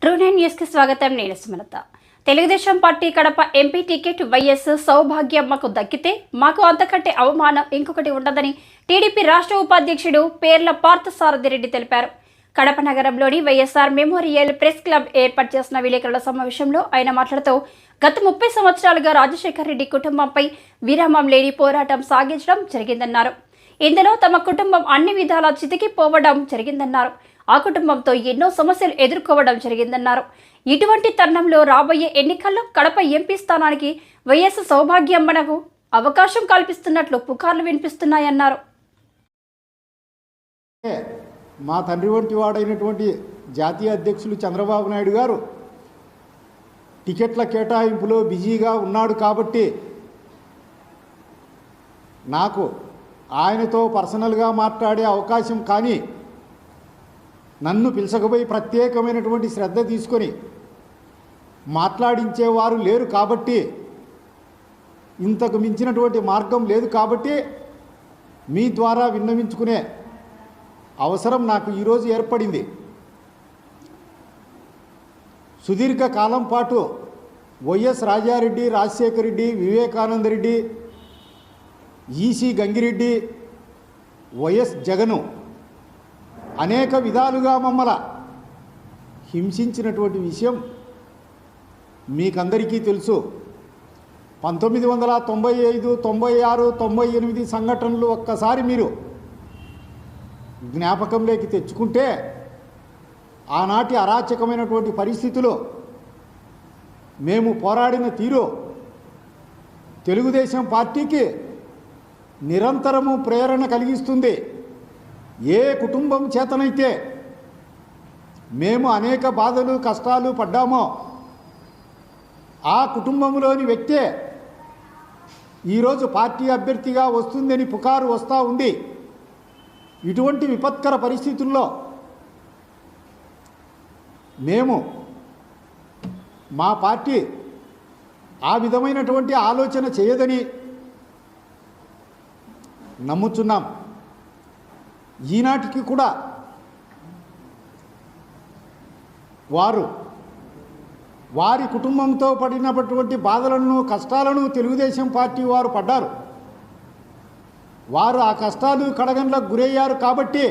ట్రూ9 news కి స్వాగతం. నేను Sumalatha. Telugu Desam party Kadapa MP ticket YS సౌభాగ్యమ్మకు దక్కితే మాకు అంతకంటే అవమానం ఇంకొకటి ఉండదని టీడీపీ రాష్ట్ర ఉపాధ్యక్షుడు పేర్ల పార్థసారథి రెడ్డి తెలిపారు. కడప నగరంలోని వైఎస్ఆర్ మెమోరియల్ ప్రెస్ క్లబ్ ఏర్పాటు చేసిన విలేకరుల సమావేశంలో ఆయన మాట్లాడుతూ గత 30 సంవత్సరాలుగా రాజశేఖర్ రెడ్డి కుటుంబంపై విరామం లేని పోరాటం సాగించడం జరిగిందన్నారు. ఇందులో తమ కుటుంబం అన్ని విధాలా చితికిపోవడం జరిగిందన్నారు. ఆ కుటుంబంతో ఎన్నో సమస్యలు ఎదుర్కోవడం జరిగిందన్నారు. ఇటువంటి తరుణంలో రాబోయే ఎన్నికల్లో కడప ఎంపీ స్థానానికి వైఎస్ సౌభాగ్యమ్మనకు అవకాశం కల్పిస్తున్నట్లు పుకార్లు వినిపిస్తున్నాయన్నారు. మా తండ్రి వంటి వాడైనటువంటి జాతీయ అధ్యక్షులు చంద్రబాబు నాయుడు గారు టికెట్ల కేటాయింపులో బిజీగా ఉన్నాడు కాబట్టి నాకు ఆయనతో పర్సనల్గా మాట్లాడే అవకాశం కానీ నన్ను పిలుచకపోయి ప్రత్యేకమైనటువంటి శ్రద్ధ తీసుకొని మాట్లాడించేవారు లేరు కాబట్టి, ఇంతకు మించినటువంటి మార్గం లేదు కాబట్టి మీ ద్వారా విన్నవించుకునే అవసరం నాకు ఈరోజు ఏర్పడింది. సుదీర్ఘ కాలం పాటు YS Rajareddy, Rajasekhara Reddy, Vivekananda Reddy, EC Gangireddy, YS Jagan అనేక విధాలుగా మమ్మల్ని హింసించినటువంటి విషయం మీకందరికీ తెలుసు. 1995, 96, 98 సంఘటనలు ఒక్కసారి మీరు జ్ఞాపకంలోకి తెచ్చుకుంటే ఆనాటి అరాచకమైనటువంటి పరిస్థితులు మేము పోరాడిన తీరు తెలుగుదేశం పార్టీకి నిరంతరము ప్రేరణ కలిగిస్తుంది. ఏ కుటుంబం చేతనైతే మేము అనేక బాధలు కష్టాలు పడ్డామో ఆ కుటుంబంలోని వ్యక్తే ఈరోజు పార్టీ అభ్యర్థిగా వస్తుందని పుకారు వస్తూ ఉంది. ఇటువంటి విపత్కర పరిస్థితుల్లో మేము మా పార్టీ ఆ విధమైనటువంటి ఆలోచన చేయదని నమ్ముచున్నాం. ఈనాటికి కూడా వారి కుటుంబంతో పడినటువంటి బాధలను కష్టాలను తెలుగుదేశం పార్టీ వారు పడ్డారు. వారు ఆ కష్టాలు కడగండ్లకు గురయ్యారు కాబట్టి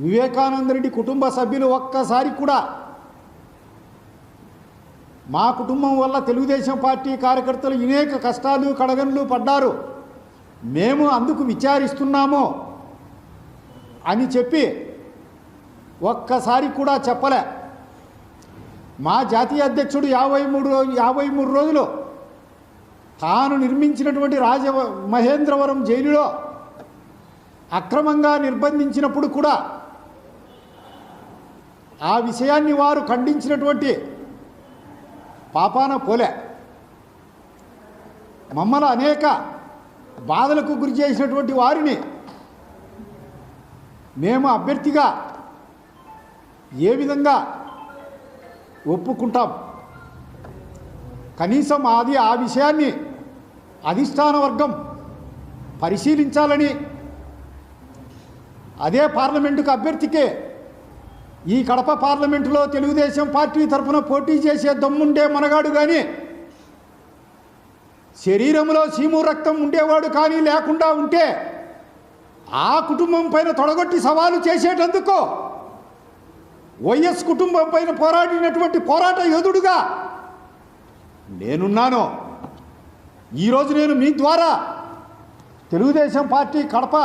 వివేకానంద రెడ్డి కుటుంబ సభ్యులు ఒక్కసారి కూడా మా కుటుంబం వల్ల తెలుగుదేశం పార్టీ కార్యకర్తలు అనేక కష్టాలు కడగండ్లు పడ్డారు, మేము అందుకు విచారిస్తున్నాము అని చెప్పి ఒక్కసారి కూడా చెప్పలే. మా జాతీయ అధ్యక్షుడు 53 రోజులు తాను నిర్మించినటువంటి మహేంద్రవరం జైలులో అక్రమంగా నిర్బంధించినప్పుడు కూడా ఆ విషయాన్ని వారు ఖండించినటువంటి పాపాన పోలే. మమ్మల్ని అనేక బాధలకు గురి చేసినటువంటి వారిని మేము అభ్యర్థిగా ఏ విధంగా ఒప్పుకుంటాం? కనీసం ఆ విషయాన్ని అధిష్టాన వర్గం పరిశీలించాలని, అదే పార్లమెంటుకు అభ్యర్థికే ఈ కడప పార్లమెంటులో తెలుగుదేశం పార్టీ తరఫున పోటీ చేసే దమ్ముండే మనగాడు కానీ, శరీరంలో సీము రక్తం ఉండేవాడు కానీ లేకుండా ఉంటే ఆ కుటుంబం పైన తొడగొట్టి సవాలు చేసేటందుకు వైఎస్ కుటుంబం పైన పోరాడినటువంటి పోరాట యోధుడుగా నేనున్నాను. ఈరోజు నేను మీ ద్వారా తెలుగుదేశం పార్టీ కడప